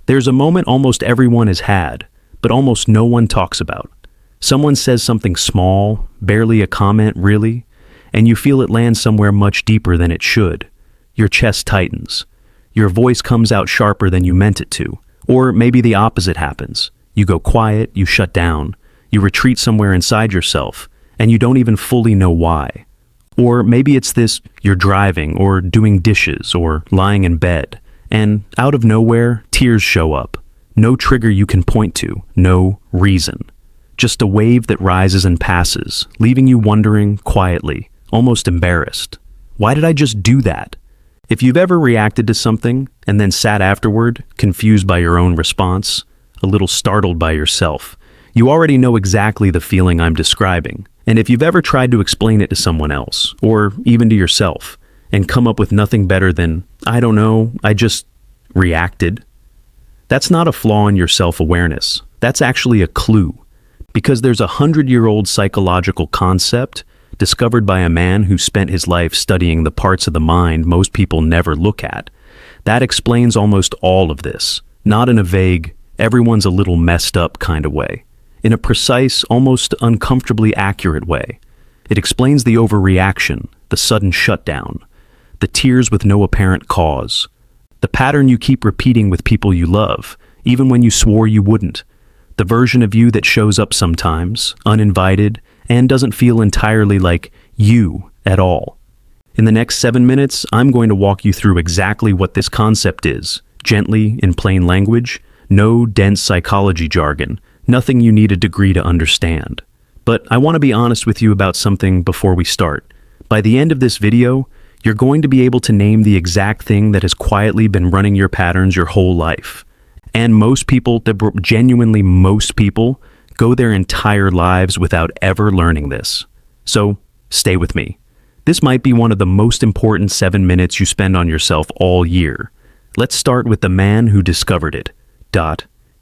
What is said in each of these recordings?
There's a moment almost everyone has had, but almost no one talks about. Someone says something small, barely a comment really, and you feel it land somewhere much deeper than it should. Your chest tightens. Your voice comes out sharper than you meant it to. Or maybe the opposite happens. You go quiet, you shut down, you retreat somewhere inside yourself, and you don't even fully know why. Or maybe it's this: you're driving, or doing dishes, or lying in bed, and out of nowhere, tears show up. No trigger you can point to, no reason. Just a wave that rises and passes, leaving you wondering quietly, almost embarrassed. Why did I just do that? If you've ever reacted to something and then sat afterward, confused by your own response, a little startled by yourself, you already know exactly the feeling I'm describing. And if you've ever tried to explain it to someone else, or even to yourself, and come up with nothing better than, I don't know, I just reacted, that's not a flaw in your self-awareness. That's actually a clue. Because there's a 100-year-old psychological concept discovered by a man who spent his life studying the parts of the mind most people never look at. That explains almost all of this, not in a vague, everyone's a little messed up kind of way. In a precise, almost uncomfortably accurate way. It explains the overreaction, the sudden shutdown, the tears with no apparent cause, the pattern you keep repeating with people you love, even when you swore you wouldn't, the version of you that shows up sometimes, uninvited, and doesn't feel entirely like you at all. In the next 7 minutes, I'm going to walk you through exactly what this concept is, gently, in plain language, no dense psychology jargon, nothing you need a degree to understand. But I want to be honest with you about something before we start. By the end of this video, you're going to be able to name the exact thing that has quietly been running your patterns your whole life. And most people, genuinely most people, go their entire lives without ever learning this. So, stay with me. This might be one of the most important 7 minutes you spend on yourself all year. Let's start with the man who discovered it.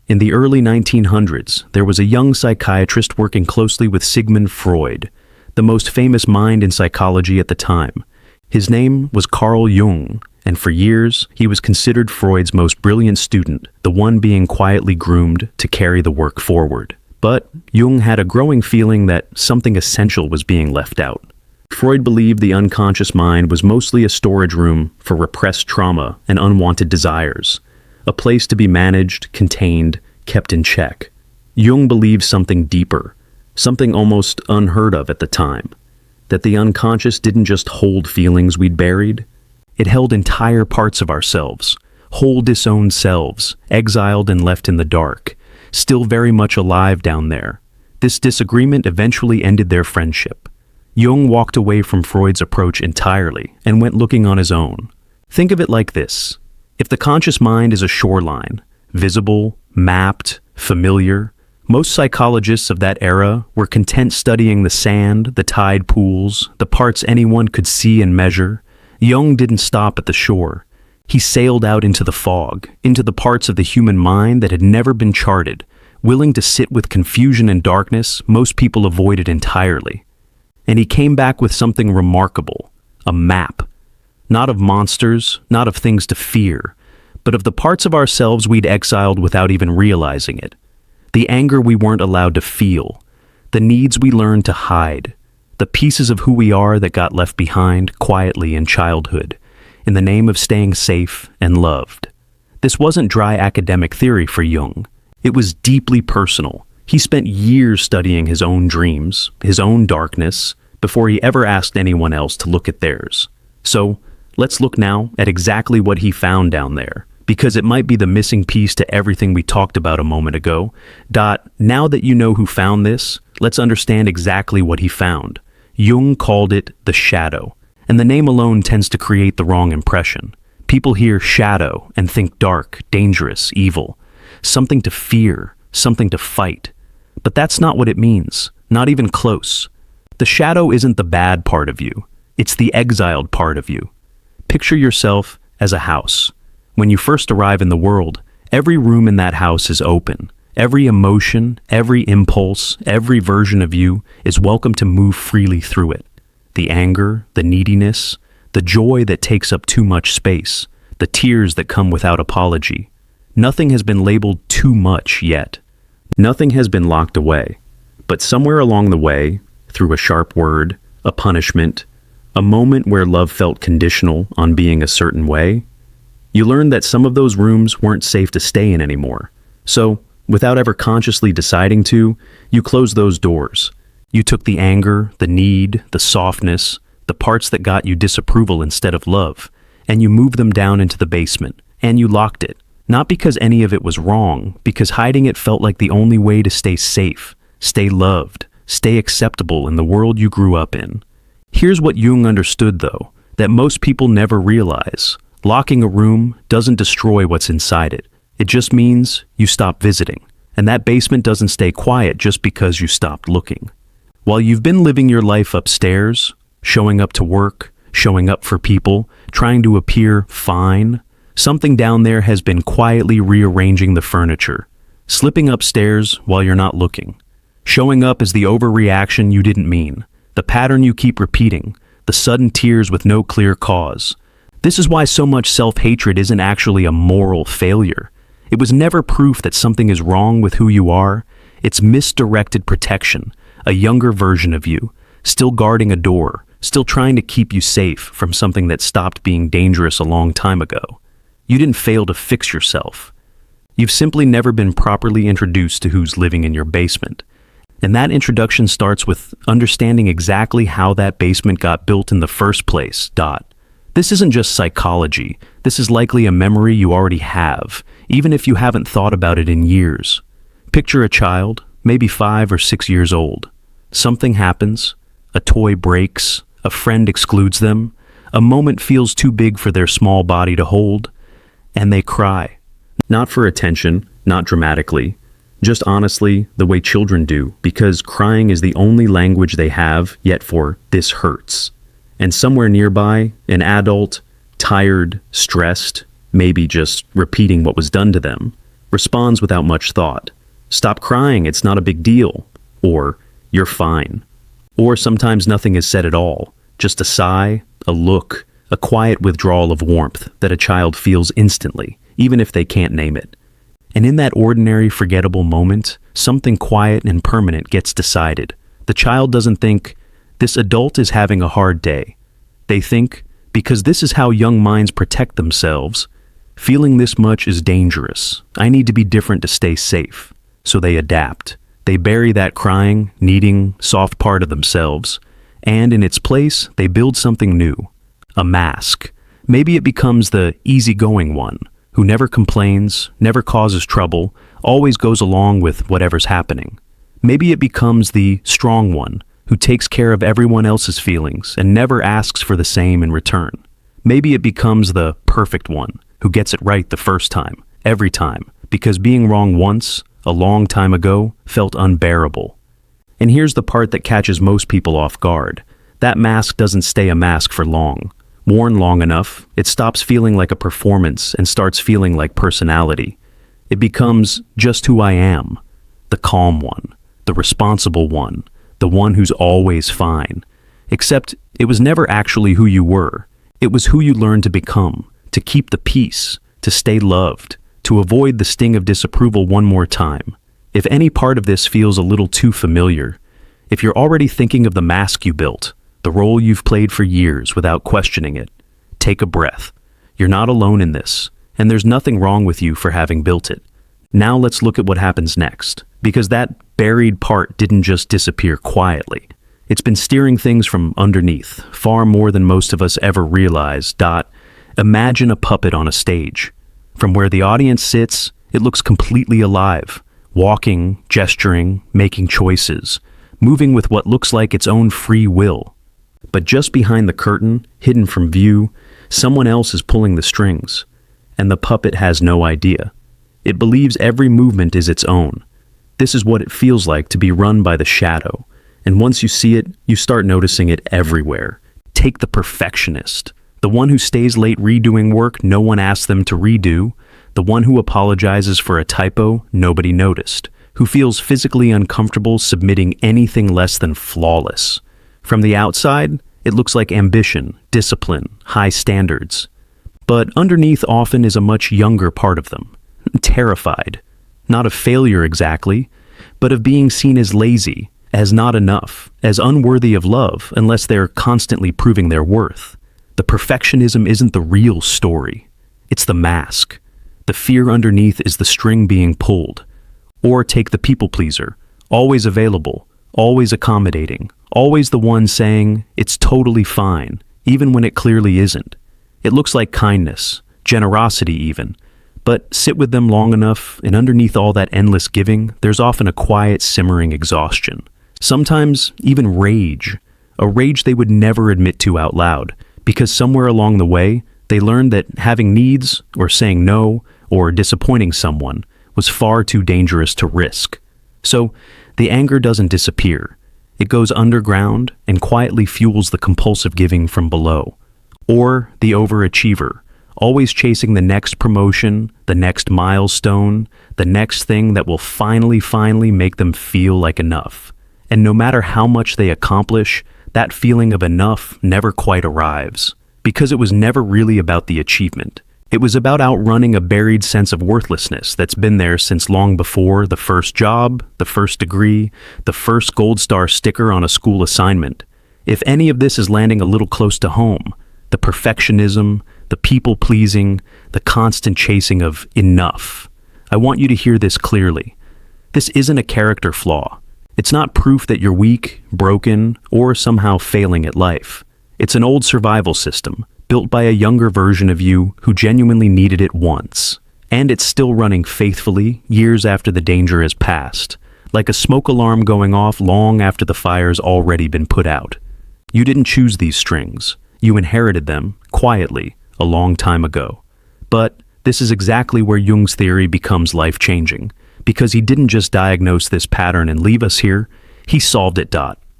In the early 1900s, there was a young psychiatrist working closely with Sigmund Freud, the most famous mind in psychology at the time. His name was Carl Jung, and for years, he was considered Freud's most brilliant student, the one being quietly groomed to carry the work forward. But Jung had a growing feeling that something essential was being left out. Freud believed the unconscious mind was mostly a storage room for repressed trauma and unwanted desires, a place to be managed, contained, kept in check. Jung believed something deeper, something almost unheard of at the time, that the unconscious didn't just hold feelings we'd buried, it held entire parts of ourselves, whole disowned selves, exiled and left in the dark, still very much alive down there. This disagreement eventually ended their friendship. Jung walked away from Freud's approach entirely and went looking on his own. Think of it like this. If the conscious mind is a shoreline, visible, mapped, familiar, most psychologists of that era were content studying the sand, the tide pools, the parts anyone could see and measure. Jung didn't stop at the shore. He sailed out into the fog, into the parts of the human mind that had never been charted, willing to sit with confusion and darkness most people avoided entirely. And he came back with something remarkable, a map. Not of monsters, not of things to fear, but of the parts of ourselves we'd exiled without even realizing it. The anger we weren't allowed to feel, the needs we learned to hide, the pieces of who we are that got left behind quietly in childhood, in the name of staying safe and loved. This wasn't dry academic theory for Jung. It was deeply personal. He spent years studying his own dreams, his own darkness, before he ever asked anyone else to look at theirs. So, let's look now at exactly what he found down there, because it might be the missing piece to everything we talked about a moment ago. Now that you know who found this, let's understand exactly what he found. Jung called it the shadow, and the name alone tends to create the wrong impression. People hear shadow and think dark, dangerous, evil, something to fear, something to fight. But that's not what it means, not even close. The shadow isn't the bad part of you, it's the exiled part of you. Picture yourself as a house. When you first arrive in the world, every room in that house is open. Every emotion, every impulse, every version of you is welcome to move freely through it. The anger, the neediness, the joy that takes up too much space, the tears that come without apology. Nothing has been labeled too much yet. Nothing has been locked away. But somewhere along the way, through a sharp word, a punishment, a moment where love felt conditional on being a certain way, you learned that some of those rooms weren't safe to stay in anymore. So, without ever consciously deciding to, you closed those doors. You took the anger, the need, the softness, the parts that got you disapproval instead of love, and you moved them down into the basement, and you locked it. Not because any of it was wrong, because hiding it felt like the only way to stay safe, stay loved, stay acceptable in the world you grew up in. Here's what Jung understood, though, that most people never realize. Locking a room doesn't destroy what's inside it. It just means you stop visiting. And that basement doesn't stay quiet just because you stopped looking. While you've been living your life upstairs, showing up to work, showing up for people, trying to appear fine, something down there has been quietly rearranging the furniture, slipping upstairs while you're not looking. Showing up as the overreaction you didn't mean, the pattern you keep repeating, the sudden tears with no clear cause. This is why so much self-hatred isn't actually a moral failure. It was never proof that something is wrong with who you are. It's misdirected protection, a younger version of you, still guarding a door, still trying to keep you safe from something that stopped being dangerous a long time ago. You didn't fail to fix yourself. You've simply never been properly introduced to who's living in your basement. And that introduction starts with understanding exactly how that basement got built in the first place. This isn't just psychology. This is likely a memory you already have, even if you haven't thought about it in years. Picture a child, maybe 5 or 6 years old. Something happens, a toy breaks, a friend excludes them, a moment feels too big for their small body to hold, and they cry. Not for attention, not dramatically, just honestly the way children do, because crying is the only language they have yet for "this hurts." And somewhere nearby, an adult, tired, stressed, maybe just repeating what was done to them, responds without much thought. "Stop crying, it's not a big deal." Or, "You're fine." Or sometimes nothing is said at all, just a sigh, a look, a quiet withdrawal of warmth that a child feels instantly, even if they can't name it. And in that ordinary, forgettable moment, something quiet and permanent gets decided. The child doesn't think, "This adult is having a hard day." They think, because this is how young minds protect themselves, feeling this much is dangerous. I need to be different to stay safe. So they adapt. They bury that crying, needing, soft part of themselves, and in its place, they build something new. A mask. Maybe it becomes the easygoing one, who never complains, never causes trouble, always goes along with whatever's happening. Maybe it becomes the strong one, who takes care of everyone else's feelings and never asks for the same in return. Maybe it becomes the perfect one, who gets it right the first time, every time, because being wrong once, a long time ago, felt unbearable. And here's the part that catches most people off guard. That mask doesn't stay a mask for long. Worn long enough, it stops feeling like a performance and starts feeling like personality. It becomes just who I am, the calm one, the responsible one, the one who's always fine. Except it was never actually who you were. It was who you learned to become, to keep the peace, to stay loved, to avoid the sting of disapproval one more time. If any part of this feels a little too familiar, if you're already thinking of the mask you built, the role you've played for years without questioning it, take a breath. You're not alone in this, and there's nothing wrong with you for having built it. Now let's look at what happens next, because that buried part didn't just disappear quietly. It's been steering things from underneath, far more than most of us ever realize. Imagine a puppet on a stage. From where the audience sits, it looks completely alive, walking, gesturing, making choices, moving with what looks like its own free will. But just behind the curtain, hidden from view, someone else is pulling the strings, and the puppet has no idea. It believes every movement is its own. This is what it feels like to be run by the shadow, and once you see it, you start noticing it everywhere. Take the perfectionist, the one who stays late redoing work no one asked them to redo, the one who apologizes for a typo nobody noticed, who feels physically uncomfortable submitting anything less than flawless. From the outside, it looks like ambition, discipline, high standards. But underneath often is a much younger part of them. terrified. Not of failure exactly, but of being seen as lazy, as not enough, as unworthy of love unless they're constantly proving their worth. The perfectionism isn't the real story. It's the mask. The fear underneath is the string being pulled. Or take the people pleaser, always available, always accommodating, always the one saying, it's totally fine, even when it clearly isn't. It looks like kindness, generosity even. But sit with them long enough, and underneath all that endless giving, there's often a quiet, simmering exhaustion. Sometimes even rage. A rage they would never admit to out loud, because somewhere along the way, they learned that having needs, or saying no, or disappointing someone was far too dangerous to risk. So, the anger doesn't disappear. It goes underground and quietly fuels the compulsive giving from below. Or the overachiever, always chasing the next promotion, the next milestone, the next thing that will finally make them feel like enough. And no matter how much they accomplish, that feeling of enough never quite arrives, because it was never really about the achievement. It was about outrunning a buried sense of worthlessness that's been there since long before the first job, the first degree, the first gold star sticker on a school assignment. If any of this is landing a little close to home, the perfectionism, the people-pleasing, the constant chasing of enough, I want you to hear this clearly. This isn't a character flaw. It's not proof that you're weak, broken, or somehow failing at life. It's an old survival system, built by a younger version of you who genuinely needed it once. And it's still running faithfully years after the danger has passed, like a smoke alarm going off long after the fire's already been put out. You didn't choose these strings. You inherited them, quietly, a long time ago. But this is exactly where Jung's theory becomes life-changing, because he didn't just diagnose this pattern and leave us here, he solved it.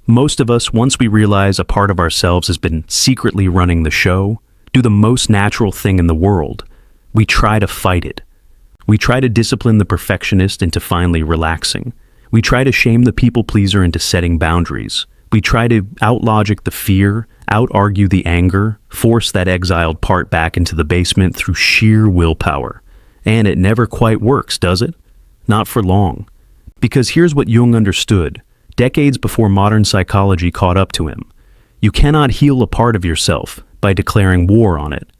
Most of us, once we realize a part of ourselves has been secretly running the show, do the most natural thing in the world. We try to fight it. We try to discipline the perfectionist into finally relaxing. We try to shame the people-pleaser into setting boundaries. We try to out-logic the fear, out-argue the anger, force that exiled part back into the basement through sheer willpower. And it never quite works, does it? Not for long. Because here's what Jung understood, decades before modern psychology caught up to him. You cannot heal a part of yourself by declaring war on it.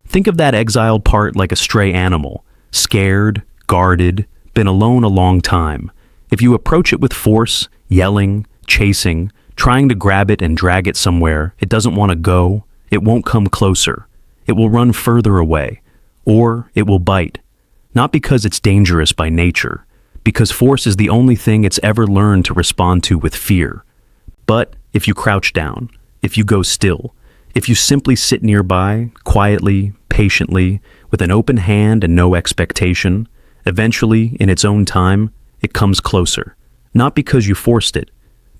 Think of that exiled part like a stray animal, scared, guarded, been alone a long time. If you approach it with force, yelling, chasing, trying to grab it and drag it somewhere it doesn't want to go, it won't come closer. It will run further away, or it will bite. Not because it's dangerous by nature, because force is the only thing it's ever learned to respond to with fear. But if you crouch down, if you go still, if you simply sit nearby, quietly, patiently, with an open hand and no expectation, eventually, in its own time, it comes closer. Not because you forced it,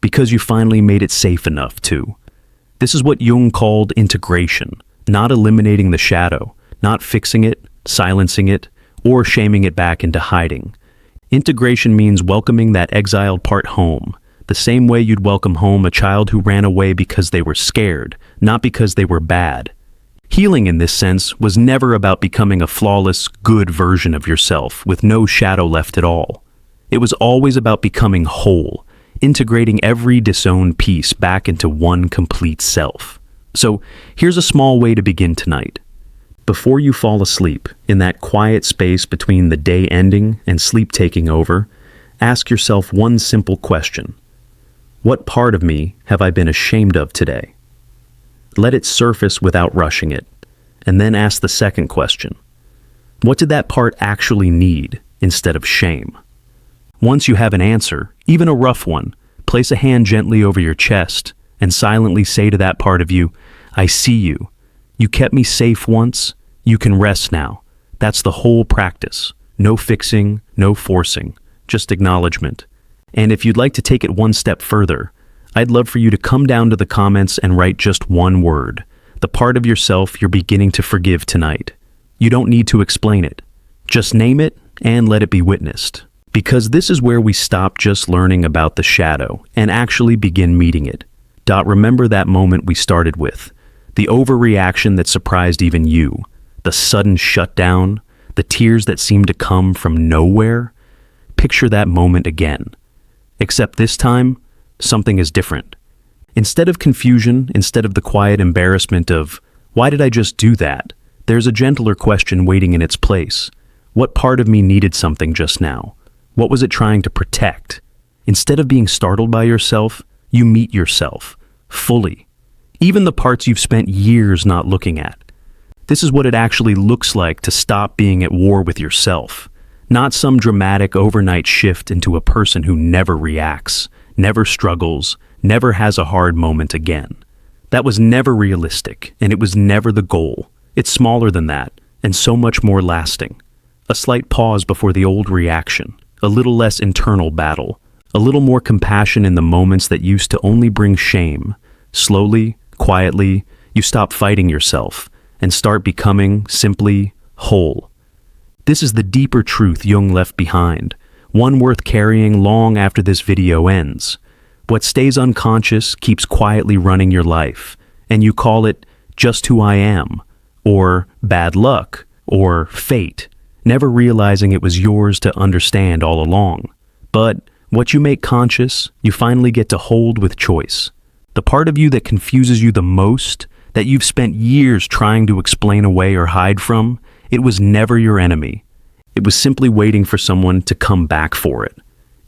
because you finally made it safe enough to. This is what Jung called integration, not eliminating the shadow, not fixing it, silencing it, or shaming it back into hiding. Integration means welcoming that exiled part home, the same way you'd welcome home a child who ran away because they were scared, not because they were bad. Healing in this sense was never about becoming a flawless, good version of yourself with no shadow left at all. It was always about becoming whole, integrating every disowned piece back into one complete self. So here's a small way to begin tonight. Before you fall asleep, in that quiet space between the day ending and sleep taking over, ask yourself one simple question. What part of me have I been ashamed of today? Let it surface without rushing it, and then ask the second question. What did that part actually need instead of shame? Once you have an answer, even a rough one, place a hand gently over your chest and silently say to that part of you, I see you. You kept me safe once. You can rest now. That's the whole practice. No fixing, no forcing, just acknowledgement. And if you'd like to take it one step further, I'd love for you to come down to the comments and write just one word, the part of yourself you're beginning to forgive tonight. You don't need to explain it. Just name it and let it be witnessed. Because this is where we stop just learning about the shadow and actually begin meeting it. Remember that moment we started with, the overreaction that surprised even you, the sudden shutdown, the tears that seemed to come from nowhere? Picture that moment again. Except this time, something is different. Instead of confusion, instead of the quiet embarrassment of, why did I just do that? There's a gentler question waiting in its place. What part of me needed something just now? What was it trying to protect? Instead of being startled by yourself, you meet yourself, fully. Even the parts you've spent years not looking at. This is what it actually looks like to stop being at war with yourself. Not some dramatic overnight shift into a person who never reacts, never struggles, never has a hard moment again. That was never realistic, and it was never the goal. It's smaller than that, and so much more lasting. A slight pause before the old reaction, a little less internal battle, a little more compassion in the moments that used to only bring shame. Slowly, quietly, you stop fighting yourself and start becoming simply whole. This is the deeper truth Jung left behind, one worth carrying long after this video ends. What stays unconscious keeps quietly running your life, and you call it just who I am, or bad luck, or fate, never realizing it was yours to understand all along. But what you make conscious, you finally get to hold with choice. The part of you that confuses you the most, that you've spent years trying to explain away or hide from, it was never your enemy. It was simply waiting for someone to come back for it.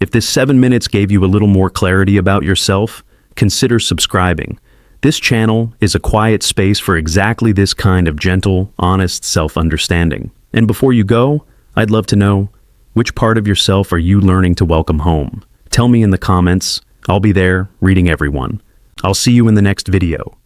If this 7 minutes gave you a little more clarity about yourself, consider subscribing. This channel is a quiet space for exactly this kind of gentle, honest self-understanding. And before you go, I'd love to know, which part of yourself are you learning to welcome home? Tell me in the comments. I'll be there, reading everyone. I'll see you in the next video.